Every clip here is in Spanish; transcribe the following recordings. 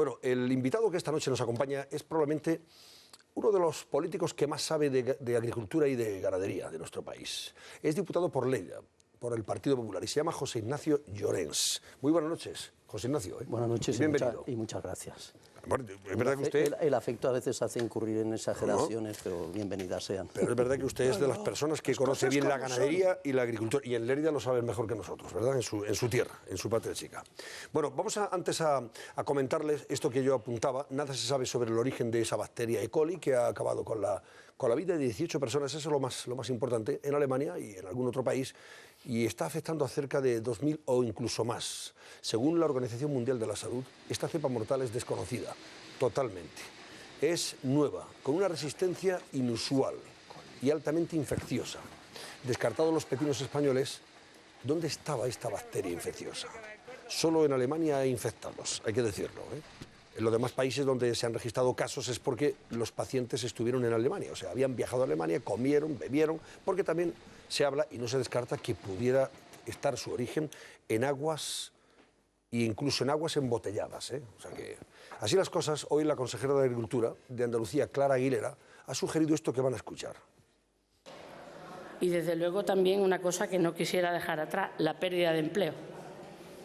Bueno, el invitado que esta noche nos acompaña es probablemente uno de los políticos que más sabe de agricultura y de ganadería de nuestro país. Es diputado por Lleida, por el Partido Popular, y se llama José Ignacio Llorens. Muy buenas noches, José Ignacio. Buenas noches y muchas gracias. Bueno, es verdad que usted... El afecto a veces hace incurrir en exageraciones, pero bienvenidas sean. Pero es verdad que usted es de las personas que conoce bien la ganadería y la agricultura, y en Lleida lo saben mejor que nosotros, ¿verdad? En su tierra, en su patria chica. Bueno, vamos antes a comentarles esto que yo apuntaba. Nada se sabe sobre el origen de esa bacteria E. coli que ha acabado con la vida de 18 personas. Eso es lo más importante en Alemania y en algún otro país, y está afectando a cerca de 2.000 o incluso más. Según la Organización Mundial de la Salud, esta cepa mortal es desconocida totalmente. Es nueva, con una resistencia inusual y altamente infecciosa. Descartados los pepinos españoles, ¿dónde estaba esta bacteria infecciosa? Solo en Alemania hay infectados, hay que decirlo, ¿eh? En los demás países donde se han registrado casos es porque los pacientes estuvieron en Alemania, o sea, habían viajado a Alemania, comieron, bebieron, porque también se habla y no se descarta que pudiera estar su origen en aguas e incluso en aguas embotelladas, ¿eh? O sea que, así las cosas, hoy la consejera de Agricultura de Andalucía, Clara Aguilera, ha sugerido esto que van a escuchar. Y desde luego también una cosa que no quisiera dejar atrás, la pérdida de empleo.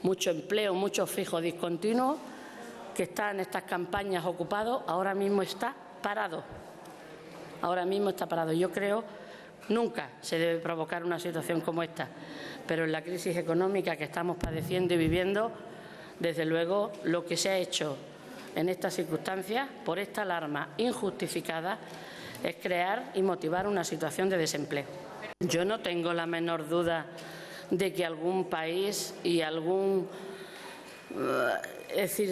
Mucho empleo, mucho fijo discontinuo que está en estas campañas ocupado, ahora mismo está parado. Ahora mismo está parado. Yo creo nunca se debe provocar una situación como esta, pero en la crisis económica que estamos padeciendo y viviendo, desde luego lo que se ha hecho en estas circunstancias, por esta alarma injustificada, es crear y motivar una situación de desempleo. Yo no tengo la menor duda de que algún país y algún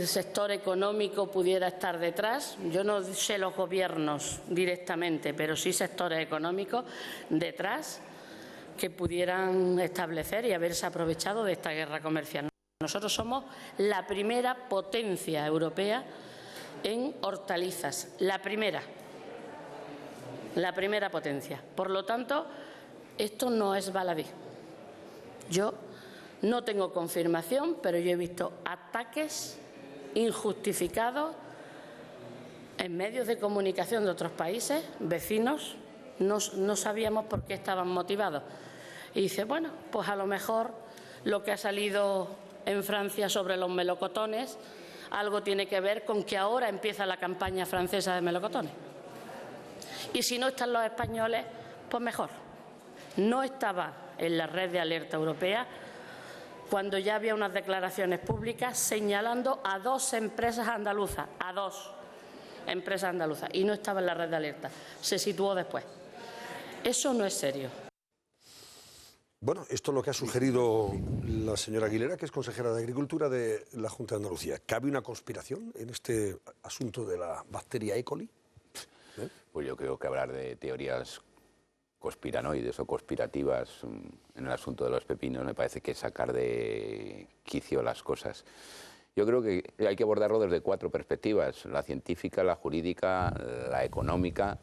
sector económico pudiera estar detrás. Yo no sé los gobiernos directamente, pero sí sectores económicos detrás que pudieran establecer y haberse aprovechado de esta guerra comercial. Nosotros somos la primera potencia europea en hortalizas, la primera potencia. Por lo tanto, esto no es baladí. Yo no tengo confirmación, pero yo he visto ataques injustificados en medios de comunicación de otros países, vecinos, no sabíamos por qué estaban motivados. Y dice, bueno, pues a lo mejor lo que ha salido en Francia sobre los melocotones, algo tiene que ver con que ahora empieza la campaña francesa de melocotones. Y si no están los españoles, pues mejor. No estaba en la red de alerta europea cuando ya había unas declaraciones públicas señalando a 2 empresas andaluzas, y no estaba en la red de alerta, se situó después. Eso no es serio. Bueno, esto es lo que ha sugerido la señora Aguilera, que es consejera de Agricultura de la Junta de Andalucía. ¿Cabe una conspiración en este asunto de la bacteria E. coli? Pues yo creo que hablar de teorías conspiranoides o conspirativas en el asunto de los pepinos me parece que es sacar de quicio las cosas. Yo creo que hay que abordarlo desde 4 perspectivas: la científica, la jurídica, la económica,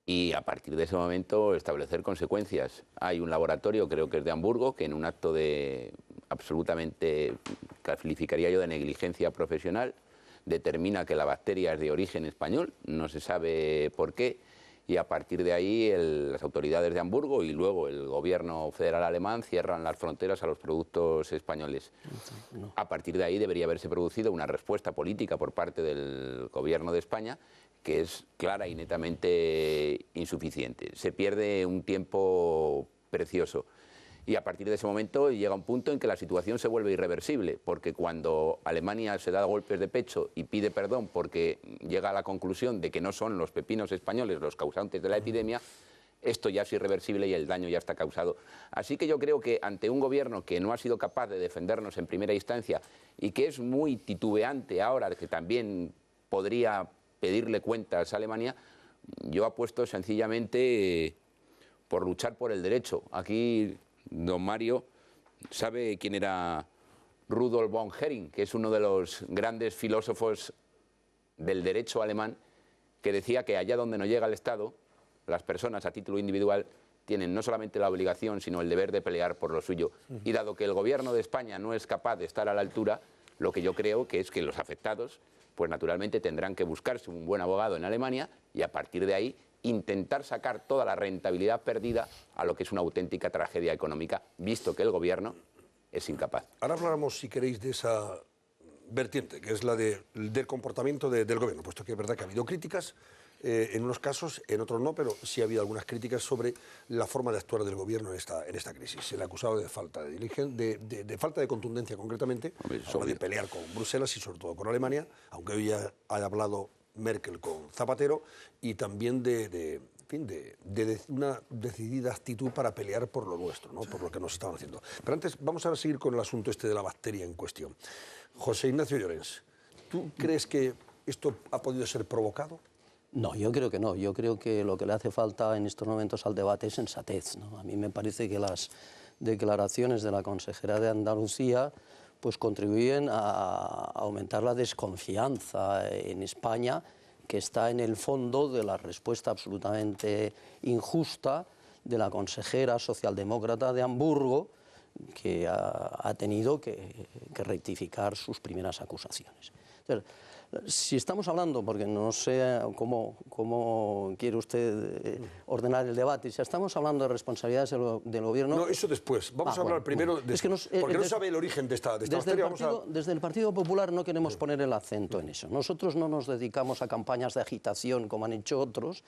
y a partir de ese momento establecer consecuencias. Hay un laboratorio, creo que es de Hamburgo, que en un acto de absolutamente, calificaría yo de negligencia profesional, determina que la bacteria es de origen español, no se sabe por qué, y a partir de ahí las autoridades de Hamburgo y luego el gobierno federal alemán cierran las fronteras a los productos españoles. A partir de ahí debería haberse producido una respuesta política por parte del gobierno de España que es clara y netamente insuficiente. Se pierde un tiempo precioso. Y a partir de ese momento llega un punto en que la situación se vuelve irreversible, porque cuando Alemania se da golpes de pecho y pide perdón porque llega a la conclusión de que no son los pepinos españoles los causantes de la epidemia, esto ya es irreversible y el daño ya está causado. Así que yo creo que ante un gobierno que no ha sido capaz de defendernos en primera instancia y que es muy titubeante ahora, que también podría pedirle cuentas a Alemania, yo apuesto sencillamente por luchar por el derecho. Aquí don Mario sabe quién era Rudolf von Hering, que es uno de los grandes filósofos del derecho alemán, que decía que allá donde no llega el Estado, las personas a título individual tienen no solamente la obligación, sino el deber de pelear por lo suyo. Y dado que el gobierno de España no es capaz de estar a la altura, Lo que yo creo que es que los afectados, pues naturalmente tendrán que buscarse un buen abogado en Alemania y a partir de ahí intentar sacar toda la rentabilidad perdida a lo que es una auténtica tragedia económica, visto que el gobierno es incapaz. Ahora hablamos, si queréis, de esa vertiente, que es la del comportamiento del gobierno, puesto que es verdad que ha habido críticas, en unos casos, en otros no, pero sí ha habido algunas críticas sobre la forma de actuar del gobierno en esta crisis. Se le ha acusado de falta de diligencia, de falta de contundencia concretamente, de pelear con Bruselas y sobre todo con Alemania, aunque hoy ya haya hablado Merkel con Zapatero, y también de una decidida actitud para pelear por lo nuestro, ¿no? Por lo que nos estaban haciendo. Pero antes, vamos a seguir con el asunto este de la bacteria en cuestión. José Ignacio Llorens, ¿tú crees que esto ha podido ser provocado? No, yo creo que no. Yo creo que lo que le hace falta en estos momentos al debate es sensatez, ¿no? A mí me parece que las declaraciones de la consejera de Andalucía pues contribuyen a aumentar la desconfianza en España, que está en el fondo de la respuesta absolutamente injusta de la consejera socialdemócrata de Hamburgo, que ha tenido que rectificar sus primeras acusaciones. Entonces, si estamos hablando, porque no sé cómo quiere usted ordenar el debate, si estamos hablando de responsabilidades del gobierno... No, eso después. Vamos a hablar primero, porque no sabe el origen de esta bacteria. Desde el Partido Popular no queremos poner el acento en eso. Nosotros no nos dedicamos a campañas de agitación como han hecho otros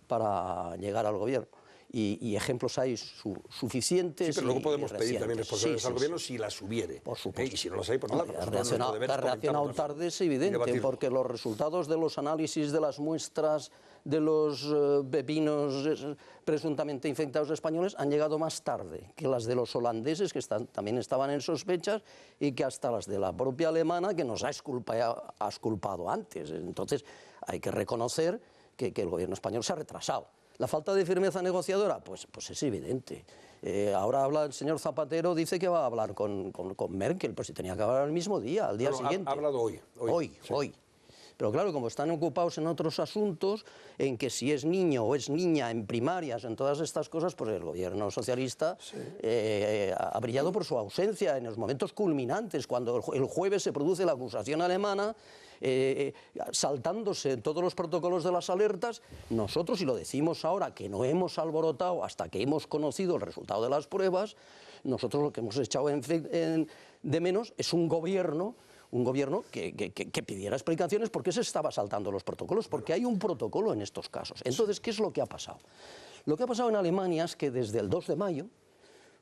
para llegar al gobierno. Y ejemplos hay suficientes. Sí, pero luego podemos pedir también responsabilidades al gobierno si las hubiere. Por supuesto. Y si no las hay, pues nada. Ha reaccionado tarde, es evidente, porque los resultados de los análisis de las muestras de los pepinos presuntamente infectados españoles han llegado más tarde que las de los holandeses, que también estaban en sospechas, y que hasta las de la propia alemana, que nos ha exculpado antes. Entonces, hay que reconocer que el gobierno español se ha retrasado. ¿La falta de firmeza negociadora? Pues es evidente. Ahora habla el señor Zapatero, dice que va a hablar con Merkel, pues si tenía que hablar el mismo día, al día siguiente. Ha hablado hoy. Hoy. Pero claro, como están ocupados en otros asuntos, en que si es niño o es niña en primarias, en todas estas cosas, pues el gobierno socialista ha brillado por su ausencia en los momentos culminantes, cuando el jueves se produce la acusación alemana, saltándose todos los protocolos de las alertas. Nosotros, y lo decimos ahora, que no hemos alborotado hasta que hemos conocido el resultado de las pruebas, nosotros lo que hemos echado de menos es un gobierno que pidiera explicaciones por qué se estaba saltando los protocolos, porque hay un protocolo en estos casos. Entonces, ¿qué es lo que ha pasado? Lo que ha pasado en Alemania es que desde el 2 de mayo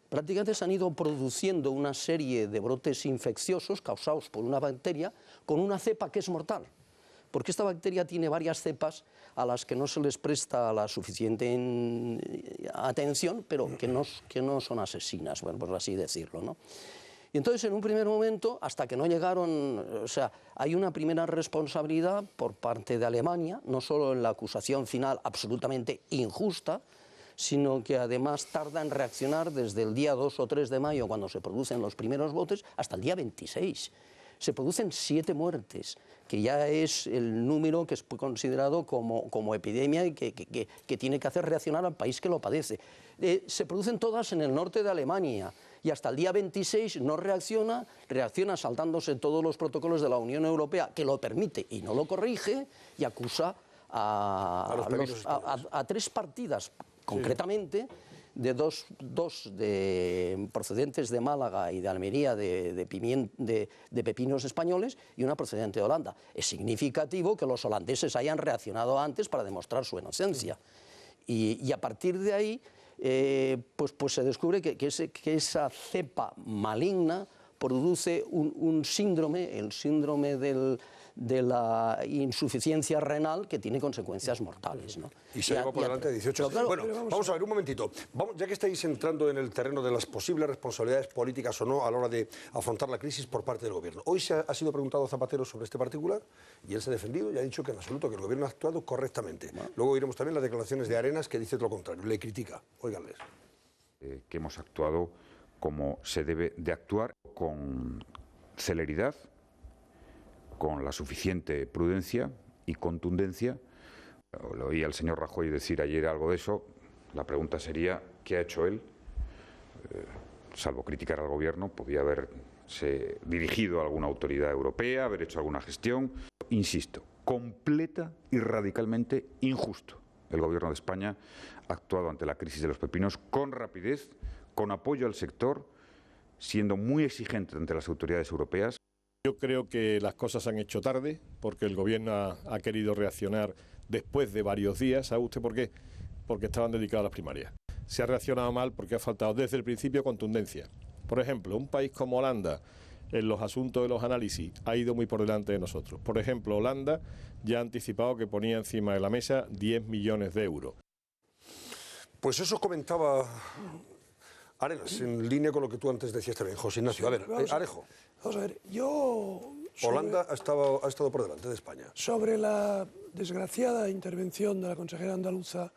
prácticamente se han ido produciendo una serie de brotes infecciosos causados por una bacteria con una cepa que es mortal. Porque esta bacteria tiene varias cepas a las que no se les presta la suficiente atención, pero que no son asesinas, bueno, por así decirlo, ¿no? Y entonces, en un primer momento, hasta que no llegaron, o sea, hay una primera responsabilidad por parte de Alemania, no solo en la acusación final absolutamente injusta, sino que además tarda en reaccionar desde el día 2 o 3 de mayo, cuando se producen los primeros brotes, hasta el día 26. Se producen 7 muertes, que ya es el número que es considerado como epidemia y que tiene que hacer reaccionar al país que lo padece. Se producen todas en el norte de Alemania, y hasta el día 26 no reacciona saltándose todos los protocolos de la Unión Europea, que lo permite y no lo corrige, y acusa a 3 partidas, concretamente, de dos procedentes de Málaga y de Almería de pepinos españoles, y una procedente de Holanda. Es significativo que los holandeses hayan reaccionado antes para demostrar su inocencia. Y a partir de ahí, pues se descubre que esa cepa maligna produce un síndrome, el síndrome de la insuficiencia renal, que tiene consecuencias mortales, ¿no? Y se lleva por delante 18. Claro, bueno, vamos a ver un momentito. Ya que estáis entrando en el terreno de las posibles responsabilidades políticas o no a la hora de afrontar la crisis por parte del gobierno. Hoy ha sido preguntado Zapatero sobre este particular y él se ha defendido y ha dicho que en absoluto, que el gobierno ha actuado correctamente. Bueno. Luego oiremos también las declaraciones de Arenas, que dice lo contrario, le critica. Óiganles. Que hemos actuado como se debe de actuar, con celeridad, con la suficiente prudencia y contundencia. Lo oí al señor Rajoy decir ayer algo de eso. La pregunta sería, ¿qué ha hecho él? Salvo criticar al gobierno, podía haber dirigido a alguna autoridad europea, haber hecho alguna gestión. Insisto, completa y radicalmente injusto. El Gobierno de España ha actuado ante la crisis de los pepinos con rapidez, con apoyo al sector, siendo muy exigente ante las autoridades europeas. Yo creo que las cosas se han hecho tarde, porque el Gobierno ha querido reaccionar después de varios días. ¿Sabe usted por qué? Porque estaban dedicados a las primarias. Se ha reaccionado mal porque ha faltado desde el principio contundencia. Por ejemplo, un país como Holanda, en los asuntos de los análisis, ha ido muy por delante de nosotros. Por ejemplo, Holanda ya ha anticipado que ponía encima de la mesa 10 millones de euros. Pues eso comentaba Arenas, en línea con lo que tú antes decías también, José Ignacio. A ver, Arejo. Vamos a ver, yo... Holanda ha estado por delante de España. Sobre la desgraciada intervención de la consejera andaluza,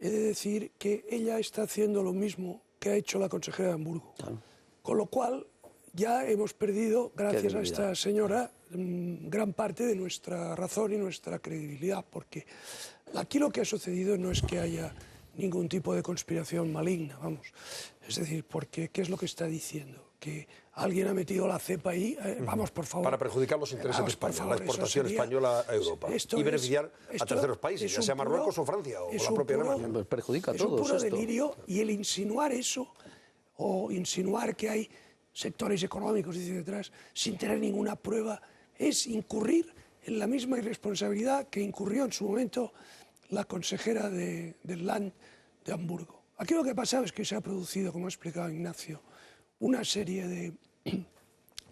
he de decir que ella está haciendo lo mismo que ha hecho la consejera de Hamburgo. Claro. Con lo cual, ya hemos perdido, gracias a esta señora, gran parte de nuestra razón y nuestra credibilidad, porque aquí lo que ha sucedido no es que haya ningún tipo de conspiración maligna, vamos. Es decir, porque ¿qué es lo que está diciendo? Que alguien ha metido la cepa ahí, vamos, por favor. Para perjudicar los intereses de España, la exportación española a Europa. Y beneficiar a terceros países, ya sea Marruecos o Francia o la propia Alemania. Perjudica a todos. Es un puro esto. delirio, y el insinuar eso, o insinuar que hay sectores económicos detrás, sin tener ninguna prueba, es incurrir en la misma irresponsabilidad que incurrió en su momento la consejera del Land de Hamburgo. Aquí lo que ha pasado es que se ha producido, como ha explicado Ignacio, una serie de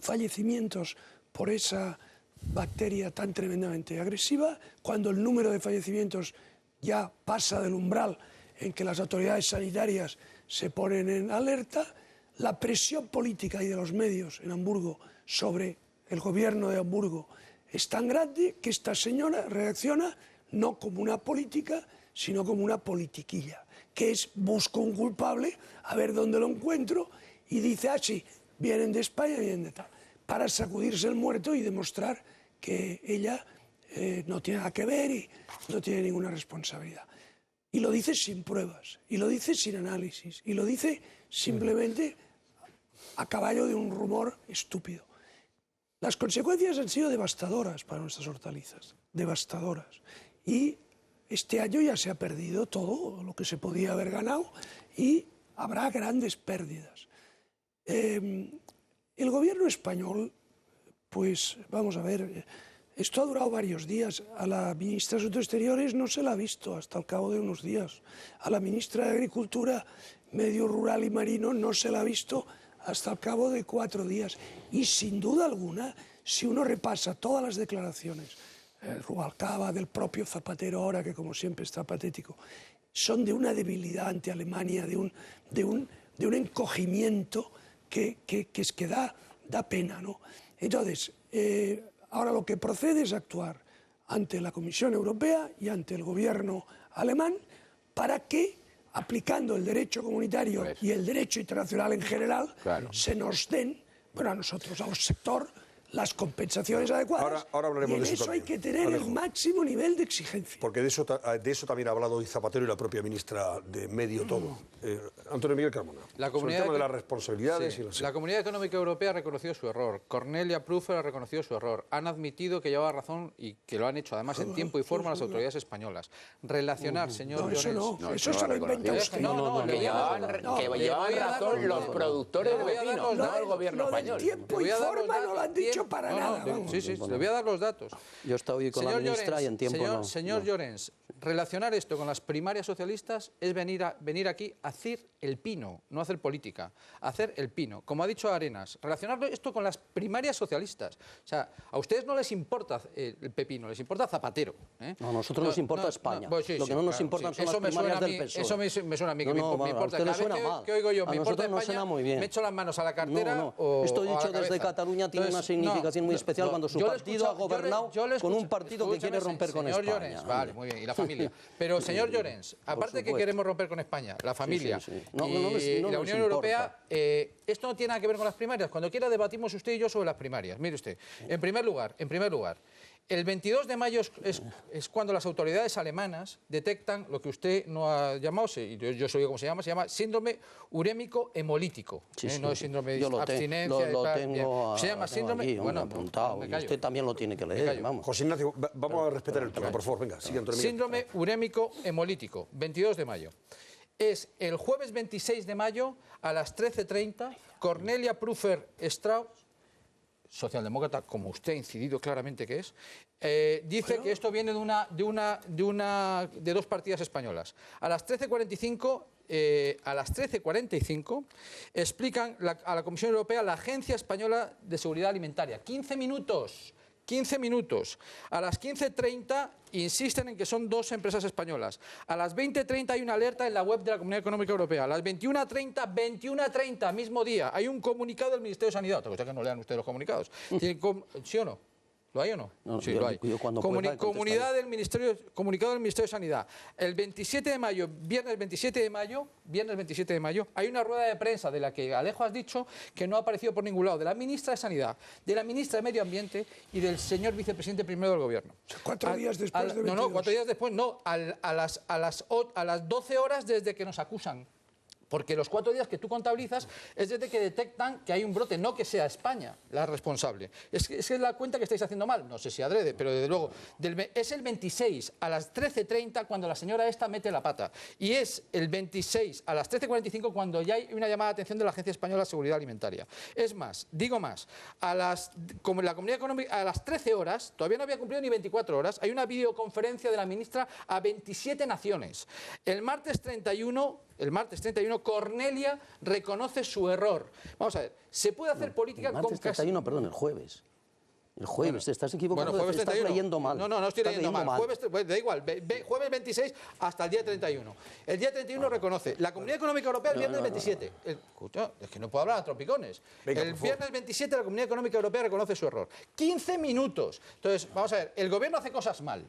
fallecimientos por esa bacteria tan tremendamente agresiva, cuando el número de fallecimientos ya pasa del umbral en que las autoridades sanitarias se ponen en alerta. La presión política y de los medios en Hamburgo sobre el gobierno de Hamburgo es tan grande que esta señora reacciona no como una política, sino como una politiquilla, que es busco un culpable, a ver dónde lo encuentro, y dice, ah, sí, vienen de España, vienen de tal, para sacudirse el muerto y demostrar que ella no tiene nada que ver y no tiene ninguna responsabilidad. Y lo dice sin pruebas, y lo dice sin análisis, y lo dice simplemente a caballo de un rumor estúpido. Las consecuencias han sido devastadoras para nuestras hortalizas, devastadoras. Y este año ya se ha perdido todo lo que se podía haber ganado y habrá grandes pérdidas. El gobierno español, pues vamos a ver, esto ha durado varios días. A la ministra de Asuntos Exteriores no se la ha visto hasta el cabo de unos días. A la ministra de Agricultura, Medio Rural y Marino no se la ha visto hasta el cabo de 4 días. Y sin duda alguna, si uno repasa todas las declaraciones, Rubalcaba, del propio Zapatero ahora, que como siempre está patético, son de una debilidad ante Alemania, de un encogimiento que da pena, ¿no? Entonces, ahora lo que procede es actuar ante la Comisión Europea y ante el gobierno alemán para que, aplicando el derecho comunitario y el derecho internacional en general, se nos den, bueno, a nosotros, al sector, las compensaciones adecuadas. Ahora hablaremos y en de eso hay también, que tener Alejo, el máximo nivel de exigencia. Porque de eso también ha hablado hoy Zapatero y la propia ministra de Medio todo. Antonio Miguel Carmona. Sobre el tema de las responsabilidades. Sí. La Comunidad Económica Europea ha reconocido su error. Cornelia Prüfer ha reconocido su error. Han admitido que llevaba razón y que lo han hecho además en tiempo y forma las autoridades españolas. Relacionar, señor Llorens... Eso se lo inventa usted. Que llevaban razón los productores de pepinos, no el gobierno español. Tiempo y forma no lo han dicho para nada. Sí, le voy a dar los datos. Yo estaba hoy con la ministra y en tiempo no. Señor Llorens, relacionar esto con las primarias socialistas es venir aquí a hacer el pino, no hacer política, hacer el pino. Como ha dicho Arenas, relacionar esto con las primarias socialistas. O sea, a ustedes no les importa el pepino, les importa Zapatero. No, a nosotros nos importa España. Pues sí, lo que no nos importan son las primarias del PSOE. Eso me suena a mí, que me importa. Cada vez que oigo yo, a me importa nosotros España, no suena muy bien. Me echo las manos a la cartera Esto dicho desde Cataluña tiene una significación muy especial cuando su partido ha gobernado con un partido que quiere romper con España. Llorens, vale, muy bien, y la familia. Pero, señor Llorens, aparte que queremos romper con España, la familia y la Unión Europea, esto no tiene nada que ver con las primarias. Cuando quiera debatimos usted y yo sobre las primarias. Mire usted, en primer lugar, El 22 de mayo es cuando las autoridades alemanas detectan lo que usted no ha llamado, y yo sé cómo se llama síndrome urémico hemolítico. No es síndrome de abstinencia. Se llama síndrome... Aquí, bueno, apuntado. Usted también lo tiene que leer, vamos. José Ignacio, vamos a respetar el turno, por favor. Venga, sigue, Antonio Miguel. Síndrome urémico hemolítico, 22 de mayo. Es el jueves 26 de mayo a las 13:30, Cornelia Prüfer-Strauß, socialdemócrata, como usted ha incidido claramente que es, dice que esto viene de dos partidas españolas. A las 13:45 explican a la Comisión Europea la Agencia Española de Seguridad Alimentaria. 15 minutos. A las 15:30 insisten en que son dos empresas españolas. A las 20:30 hay una alerta en la web de la Comunidad Económica Europea. A las 21:30, mismo día, hay un comunicado del Ministerio de Sanidad. Otra cosa que no lean ustedes los comunicados. ¿Sí o no? ¿Lo hay o no? No, sí, lo hay. Comunicado del Ministerio de Sanidad. El 27 de mayo, viernes 27 de mayo, hay una rueda de prensa de la que Alejo has dicho que no ha aparecido por ningún lado, de la ministra de Sanidad, de la ministra de Medio Ambiente y del señor vicepresidente primero del Gobierno. 4 días después de 22. No, 4 días después, no, a las 12 horas desde que nos acusan. Porque los 4 días que tú contabilizas es desde que detectan que hay un brote, no que sea España la responsable. Es la cuenta que estáis haciendo mal, no sé si adrede, pero desde luego, es el 26 a las 13:30 cuando la señora esta mete la pata. Y es el 26 a las 13:45 cuando ya hay una llamada de atención de la Agencia Española de Seguridad Alimentaria. Es más, digo más, como la Comunidad Económica, a las 13 horas, todavía no había cumplido ni 24 horas, hay una videoconferencia de la ministra a 27 naciones. El martes 31, Cornelia reconoce su error. Vamos a ver, se puede hacer política con... El martes 31, perdón, el jueves. El jueves, bueno, te estás equivocando, bueno, jueves 31. Estás leyendo mal. No estoy leyendo mal. Jueves, da igual, jueves 26 hasta el día 31. El día 31 reconoce la Comunidad Económica Europea el viernes 27. Escucha, es que no puedo hablar a tropicones. Venga, el viernes 27 la Comunidad Económica Europea reconoce su error. 15 minutos. Entonces, vamos a ver, el gobierno hace cosas mal.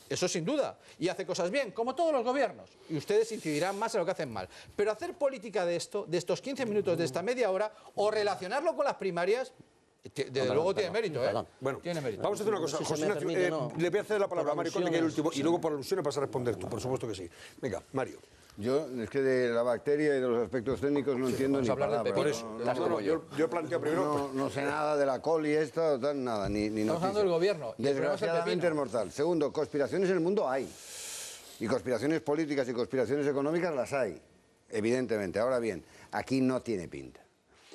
Eso sin duda, y hace cosas bien, como todos los gobiernos, y ustedes incidirán más en lo que hacen mal. Pero hacer política de estos 15 minutos, de esta media hora, o relacionarlo con las primarias, desde luego tiene mérito, ¿eh? Bueno, tiene mérito. Vamos a hacer una cosa, José Ignacio, le voy a hacer la palabra a Mario Conde, que es el último, y luego por alusiones vas a responder tú, por supuesto que sí. Venga, Mario. Yo, es que de la bacteria y de los aspectos técnicos no entiendo ni palabra. Por eso, yo planteo primero... No sé nada de la coli esta, nada, ni Estamos hablando del gobierno. Desgraciadamente es mortal. Segundo, conspiraciones en el mundo hay. Y conspiraciones políticas y conspiraciones económicas las hay, evidentemente. Ahora bien, aquí no tiene pinta.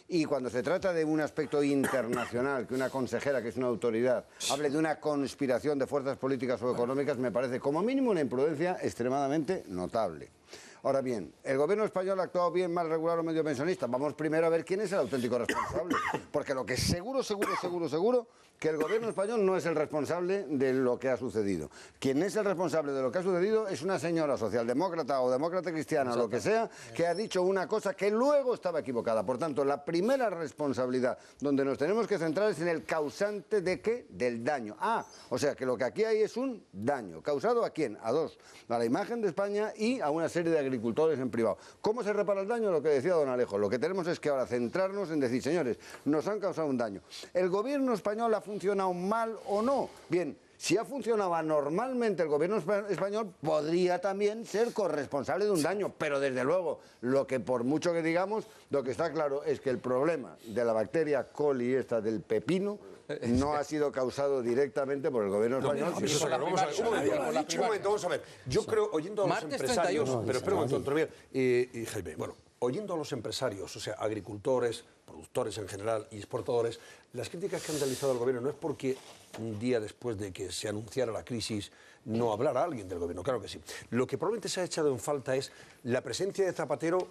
Y cuando se trata de un aspecto internacional, que una consejera, que es una autoridad, hable de una conspiración de fuerzas políticas o económicas, me parece como mínimo una imprudencia extremadamente notable. Ahora bien, ¿el gobierno español ha actuado bien, mal, regular o medio pensionista? Vamos primero a ver quién es el auténtico responsable. Porque lo que es seguro, que el gobierno español no es el responsable de lo que ha sucedido. Quien es el responsable de lo que ha sucedido es una señora socialdemócrata o demócrata cristiana o lo que sea, que ha dicho una cosa que luego estaba equivocada. Por tanto, la primera responsabilidad donde nos tenemos que centrar es en el causante de ¿qué? Del daño. O sea que lo que aquí hay es un daño. ¿Causado a quién? A dos. A la imagen de España y a una serie de agricultores en privado. ¿Cómo se repara el daño? Lo que decía don Alejo. Lo que tenemos es que ahora centrarnos en decir, señores, nos han causado un daño. ¿El gobierno español ha funcionado mal o no? Bien, si ha funcionado anormalmente el gobierno español, podría también ser corresponsable de un daño. Pero desde luego, lo que por mucho que digamos, lo que está claro es que el problema de la bacteria coli esta del pepino no ha sido causado directamente por el gobierno español. Un momento, vamos a ver. Yo creo, oyendo a los empresarios... Pero espera un momento, Antonio y Jaime. Bueno, oyendo a los empresarios, o sea, agricultores, productores en general y exportadores, las críticas que han realizado al gobierno no es porque un día después de que se anunciara la crisis no hablara alguien del gobierno, claro que sí. Lo que probablemente se ha echado en falta es la presencia de Zapatero,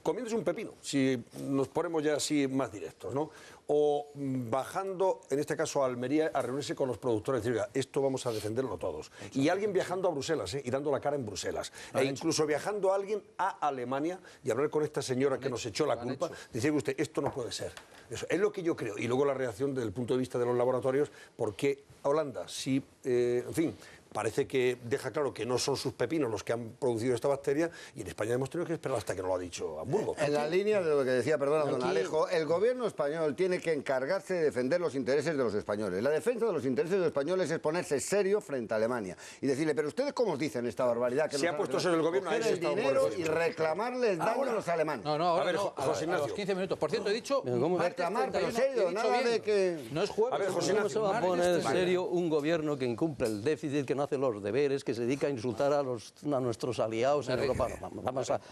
comiéndose un pepino, si nos ponemos ya así más directos, ¿no? O bajando, en este caso a Almería, a reunirse con los productores y decir, esto vamos a defenderlo todos. Y alguien viajando a Bruselas, y dando la cara en Bruselas. E incluso viajando alguien a Alemania y hablar con esta señora que nos echó la culpa, decir usted, esto no puede ser. Eso es lo que yo creo. Y luego la reacción desde el punto de vista de los laboratorios, porque Holanda, sí, en fin, parece que deja claro que no son sus pepinos los que han producido esta bacteria, y en España hemos tenido que esperar hasta que nos lo ha dicho Hamburgo. En la línea de lo que decía, perdona, don Alejo, el gobierno español tiene que encargarse de defender los intereses de los españoles. La defensa de los intereses de los españoles es ponerse serio frente a Alemania y decirle, pero ustedes cómo os dicen esta barbaridad, que se ha puesto sobre el gobierno, coger el dinero y reclamarles daño a los alemanes. No, ahora a ver, no, José Ignacio. a los 15 minutos. Por cierto, he dicho reclamar, pero serio, nada de que... No es jueves. A ver, José ¿Cómo se va a poner serio un gobierno que incumple el déficit, que no hace los deberes, que se dedica a insultar a nuestros aliados en Europa? No,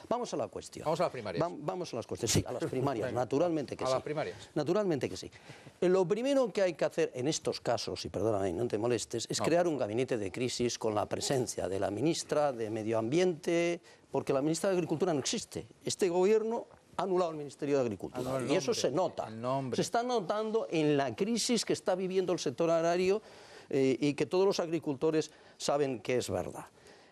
vamos a la cuestión. Vamos a las primarias. Vamos a las cuestiones. Sí, a las primarias, naturalmente que sí. A las primarias. Naturalmente que sí. Lo primero que hay que hacer en estos casos, y perdóname, no te molestes, es crear un gabinete de crisis con la presencia de la ministra de Medio Ambiente, porque la ministra de Agricultura no existe. Este gobierno ha anulado el Ministerio de Agricultura. Y eso se nota. Se está notando en la crisis que está viviendo el sector agrario y que todos los agricultores saben que es verdad.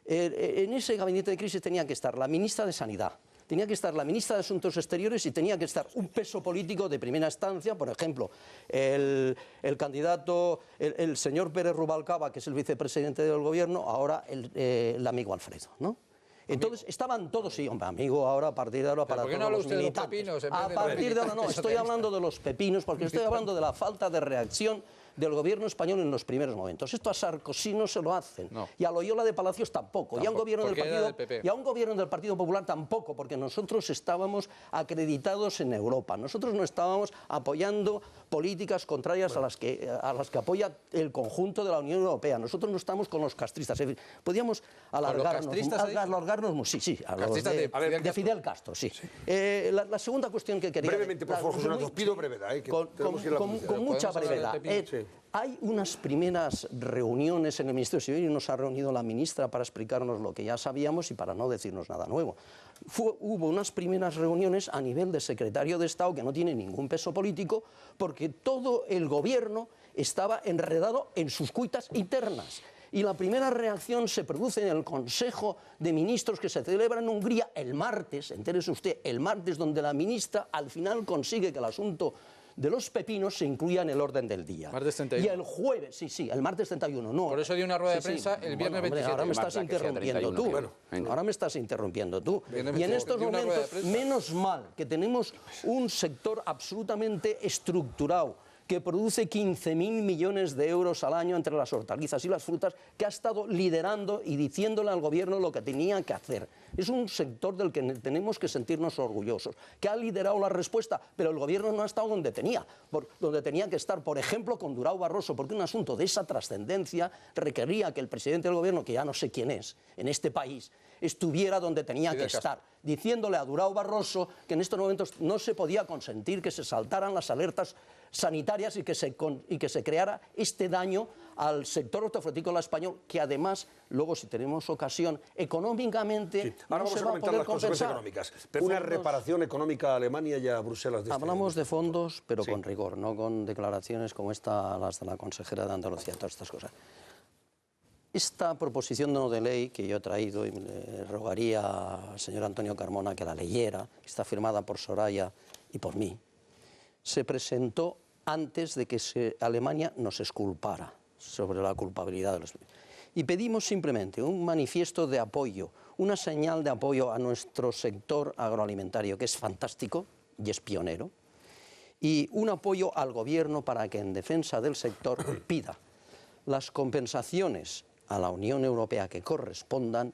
En ese gabinete de crisis tenía que estar la ministra de Sanidad, tenía que estar la ministra de Asuntos Exteriores y tenía que estar un peso político de primera instancia, por ejemplo, el candidato, el señor Pérez Rubalcaba, que es el vicepresidente del gobierno, ahora el amigo Alfredo, ¿no? Entonces estaban todos, sí, hombre, amigo, ahora a partir de ahora para todos los militantes. A partir de ahora no, estoy hablando de los pepinos, porque estoy hablando de la falta de reacción del gobierno español en los primeros momentos. Esto a Sarkozy no se lo hacen, y a Loyola de Palacios tampoco, y a un gobierno del Partido Popular tampoco, porque nosotros estábamos acreditados en Europa. Nosotros no estábamos apoyando políticas contrarias a las que apoya el conjunto de la Unión Europea. Nosotros no estamos con los castristas. Es decir, podíamos alargarnos sí, a los de Fidel Castro, sí. La segunda cuestión que quería... Brevemente, por favor, José Ignacio, pido brevedad. Con mucha brevedad. Hay unas primeras reuniones en el Ministerio de Exteriores y nos ha reunido la ministra para explicarnos lo que ya sabíamos y para no decirnos nada nuevo. Hubo unas primeras reuniones a nivel de secretario de Estado que no tiene ningún peso político porque todo el gobierno estaba enredado en sus cuitas internas. Y la primera reacción se produce en el Consejo de Ministros que se celebra en Hungría el martes, entérese usted, el martes, donde la ministra al final consigue que el asunto de los pepinos se incluya en el orden del día. Martes 31. Y el jueves, el martes 31, no. Por eso dio una rueda de prensa el viernes 27. Ahora me estás interrumpiendo tú. Ahora me estás interrumpiendo tú. Y en estos momentos, menos mal que tenemos un sector absolutamente estructurado, que produce 15.000 millones de euros al año entre las hortalizas y las frutas, que ha estado liderando y diciéndole al gobierno lo que tenía que hacer. Es un sector del que tenemos que sentirnos orgullosos, que ha liderado la respuesta, pero el gobierno no ha estado donde tenía que estar, por ejemplo, con Durão Barroso, porque un asunto de esa trascendencia requería que el presidente del gobierno, que ya no sé quién es, en este país, estuviera donde tenía que estar, diciéndole a Durão Barroso que en estos momentos no se podía consentir que se saltaran las alertas sanitarias y que se creara este daño al sector hortofrutícola español, que además, luego si tenemos ocasión, económicamente ahora no vamos se a va a comentar poder las consecuencias compensar. económicas. Una reparación económica a Alemania y a Bruselas. Hablamos de fondos, pero con rigor, no con declaraciones como las de la consejera de Andalucía, todas estas cosas. Esta proposición no de ley que yo he traído, y le rogaría al señor Antonio Carmona que la leyera, que está firmada por Soraya y por mí, se presentó antes de que Alemania nos exculpara sobre la culpabilidad de los... Y pedimos simplemente un manifiesto de apoyo, una señal de apoyo a nuestro sector agroalimentario, que es fantástico y es pionero, y un apoyo al gobierno para que en defensa del sector pida las compensaciones a la Unión Europea que correspondan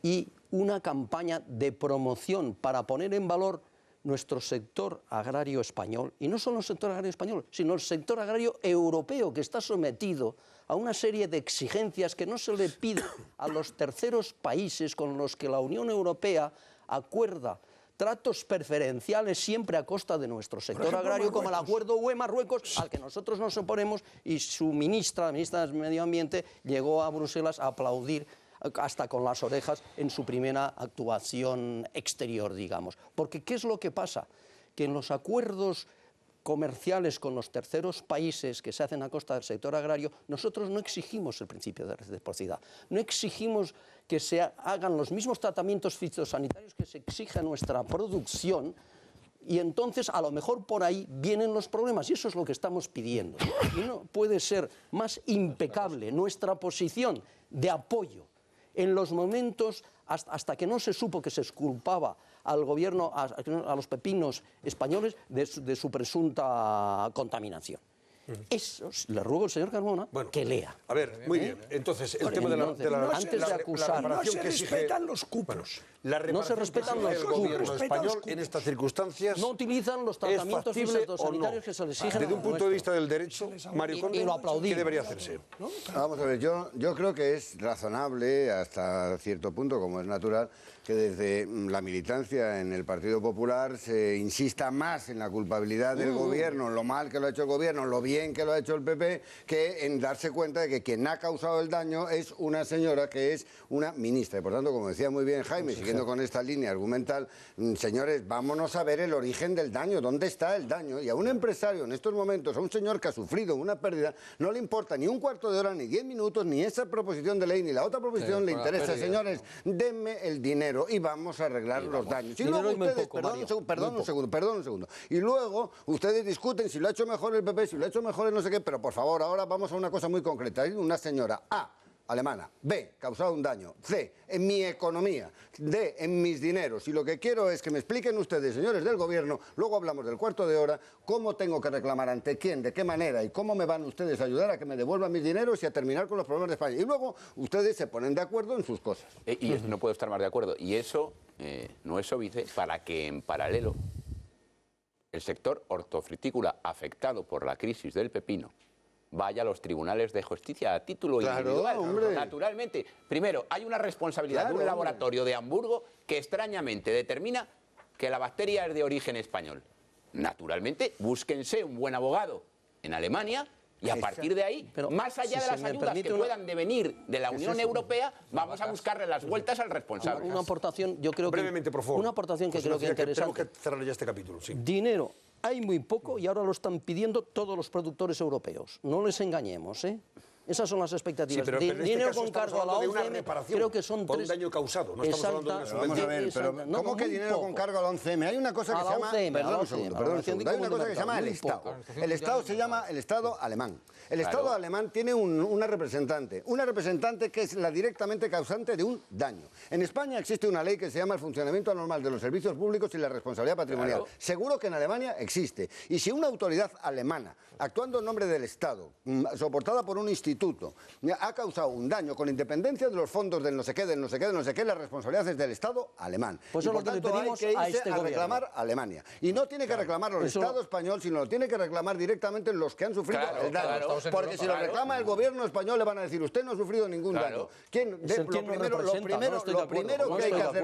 y una campaña de promoción para poner en valor nuestro sector agrario español, y no solo el sector agrario español, sino el sector agrario europeo, que está sometido a una serie de exigencias que no se le pide a los terceros países con los que la Unión Europea acuerda tratos preferenciales siempre a costa de nuestro sector agrario, como el acuerdo UE-Marruecos, al que nosotros nos oponemos, y su ministra, la ministra de Medio Ambiente, llegó a Bruselas a aplaudir hasta con las orejas en su primera actuación exterior, digamos. Porque ¿qué es lo que pasa? Que en los acuerdos comerciales con los terceros países que se hacen a costa del sector agrario, nosotros no exigimos el principio de reciprocidad, no exigimos que se hagan los mismos tratamientos fitosanitarios que se exige a nuestra producción Y entonces, a lo mejor por ahí vienen los problemas, y eso es lo que estamos pidiendo. Y no puede ser más impecable nuestra posición de apoyo en los momentos, hasta que no se supo que se exculpaba al gobierno, a los pepinos españoles, de su presunta contaminación. Eso le ruego al señor Carmona que lea. A ver, muy bien. Entonces, el tema de la antes de acusar, no se respetan los cupos. No se respetan los el gobierno español en estas circunstancias. No utilizan los tratamientos fitosanitarios que se les exigen. Desde un punto de vista del derecho, Mario Conde, ¿qué debería hacerse? Vamos a ver, yo creo que es razonable hasta cierto punto, como es natural, que desde la militancia en el Partido Popular se insista más en la culpabilidad del gobierno, lo mal que lo ha hecho el gobierno, lo bien que lo ha hecho el PP, que en darse cuenta de que quien ha causado el daño es una señora que es una ministra. Y por tanto, como decía muy bien Jaime, siguiendo con esta línea argumental, señores, vámonos a ver el origen del daño, dónde está el daño. Y a un empresario en estos momentos, a un señor que ha sufrido una pérdida, no le importa ni un cuarto de hora, ni 10 minutos, ni esa proposición de ley, ni la otra proposición le interesa. Señores, denme el dinero y vamos a arreglar los daños. Y luego ustedes, perdón un segundo. Y luego ustedes discuten si lo ha hecho mejor el PP, si lo ha hecho mejor el no sé qué, pero por favor, ahora vamos a una cosa muy concreta. Hay una señora A, alemana, B, causado un daño, C, en mi economía, D, en mis dineros. Y lo que quiero es que me expliquen ustedes, señores del gobierno, luego hablamos del cuarto de hora, cómo tengo que reclamar, ante quién, de qué manera y cómo me van ustedes a ayudar a que me devuelvan mis dineros y a terminar con los problemas de España. Y luego ustedes se ponen de acuerdo en sus cosas. Y no puedo estar más de acuerdo. Y eso no es óbice para que en paralelo el sector hortofrutícola afectado por la crisis del pepino vaya a los tribunales de justicia a título individual. Hombre. Naturalmente, primero, hay una responsabilidad de un laboratorio de Hamburgo que extrañamente determina que la bacteria es de origen español. Naturalmente, búsquense un buen abogado en Alemania y a partir de ahí, más allá de las ayudas que puedan devenir de la Unión Europea, vamos a buscarle las vueltas al responsable. Una aportación, yo creo que... Brevemente, por favor. Una aportación que creo que es interesante. Tenemos que cerrar ya este capítulo, sí. Dinero. Hay muy poco y ahora lo están pidiendo todos los productores europeos. No les engañemos, ¿eh? Esas son las expectativas. Sí, pero en este dinero caso con cargo a la OCM, creo que son por un daño causado, no estamos hablando de una subvención. Vamos a ver, pero ¿cómo que dinero con cargo a la OCM? Hay una cosa que se llama... Perdón un segundo. Hay una cosa que se llama el Estado. El Estado se llama el Estado alemán. El Estado alemán tiene una representante que es la directamente causante de un daño. En España existe una ley que se llama el funcionamiento anormal de los servicios públicos y la responsabilidad patrimonial. Seguro que en Alemania existe. Y si una autoridad alemana, actuando en nombre del Estado, soportada por un instituto, ha causado un daño con independencia de los fondos del no sé qué, la responsabilidad es del Estado alemán. Pues eso es lo que le pedimos hay que a irse este a reclamar a Alemania. Y no tiene que reclamarlo el Estado español, sino lo tiene que reclamar directamente los que han sufrido el daño. Porque si lo reclama el gobierno español le van a decir, usted no ha sufrido ningún daño.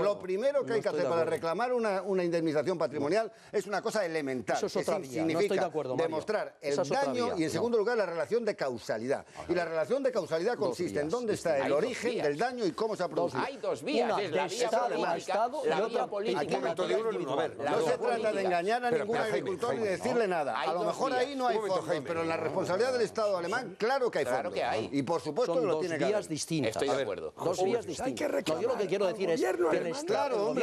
Lo primero que hay que hacer para reclamar una indemnización patrimonial es una cosa elemental. Eso es otra vía. No estoy de acuerdo, demostrar el daño y en segundo lugar la relación de causalidad. Y la relación de causalidad consiste en dónde está el origen del daño y cómo se ha producido. Hay dos vías, es la vía política, la vía política. No se trata de engañar a ningún agricultor ni decirle nada. A lo mejor ahí no hay fondos, pero en la responsabilidad del Estado alemán, claro que hay fondos. Y por supuesto lo tiene que haber. Son dos vías distintas. Estoy de acuerdo. Dos vías distintas. Yo lo que quiero decir es que el Estado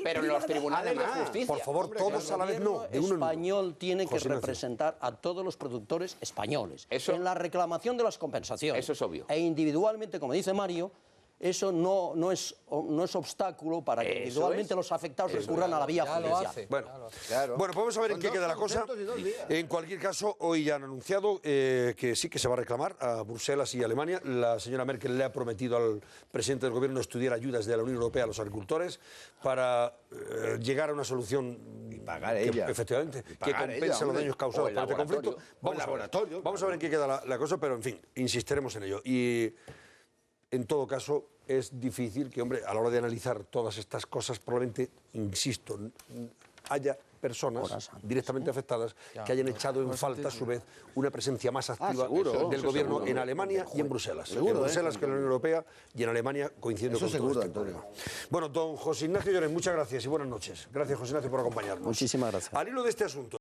pero en los tribunales de justicia. Por favor, todos a la vez no. El español tiene que representar a todos los productores españoles en la reclamación de las compensaciones. Eso es obvio. E individualmente, como dice Mario, eso no es obstáculo para que individualmente los afectados recurran a la vía judicial. Bueno, pues vamos a ver en qué queda la cosa. En cualquier caso, hoy ya han anunciado que sí que se va a reclamar a Bruselas y a Alemania. La señora Merkel le ha prometido al presidente del gobierno estudiar ayudas de la Unión Europea a los agricultores para llegar a una solución efectivamente que compense los daños causados por este conflicto. Vamos a ver en qué queda la cosa, pero en fin, insistiremos en ello. Y en todo caso, es difícil que, hombre, a la hora de analizar todas estas cosas, probablemente, insisto, haya personas directamente afectadas que hayan echado en falta, a su vez, una presencia más activa del gobierno en Alemania y en Bruselas. En Bruselas, que en la Unión Europea, y en Alemania, coincidiendo con todo este problema. Bueno, don José Ignacio Llorens, muchas gracias y buenas noches. Gracias, José Ignacio, por acompañarnos. Muchísimas gracias. Al hilo de este asunto,